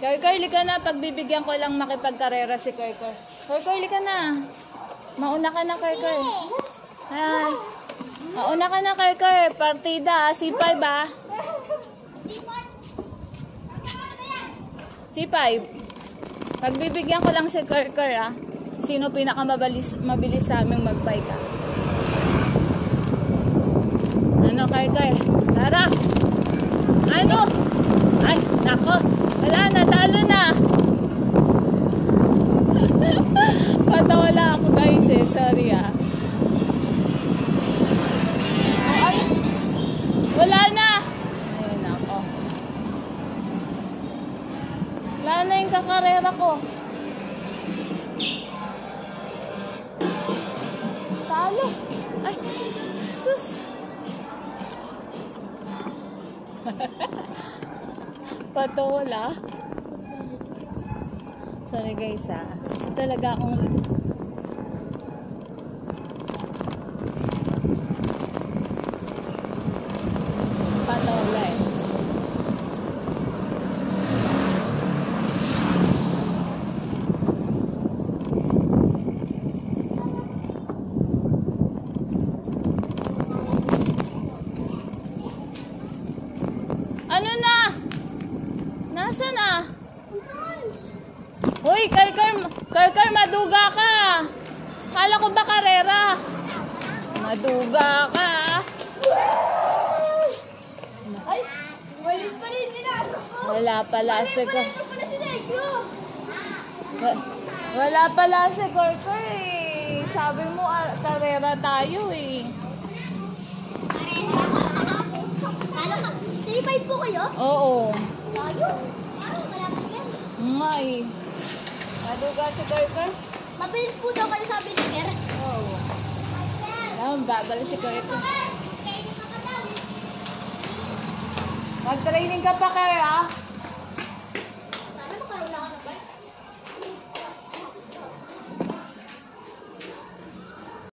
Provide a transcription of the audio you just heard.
Koy, lika na. Pagbibigyan ko lang makipagkarera si Koy. Koy, lika na. Mauna ka na, Koy. Ayan. Mauna ka na, Koy. Partida, C5 ah. C5. Pagbibigyan ko lang si Koy ah. Sino pinakamabilis sa aming mag-bike ah. Ano, Koy? Tara. Ano? Ay, nako. Wala na, talo na. Patawala ako guys eh. Sorry ah. Ay, wala na. Ay, nako. Wala na yung kakarera ko. Talo. Ay, sus. Patola. Sorry guys ah. Kasi talaga akong patola eh. Ano na? Nasaan na? Uy, Karkar, maduga ka. Kala ko ba karera? Maduga ka. Ay, walis pa rin nila. Wala pala si Wala pala si Karkar eh. Sabi mo, karera tayo eh. Ano ka? C5 po kayo? Oo. Tayo. Malapit yan. Nga eh. Maduga si Karkar? Mabilis po daw kayo sabi ni Ker. Oo. Alam, bagal si Karkar. Mag-training ka pa, Kar, ah.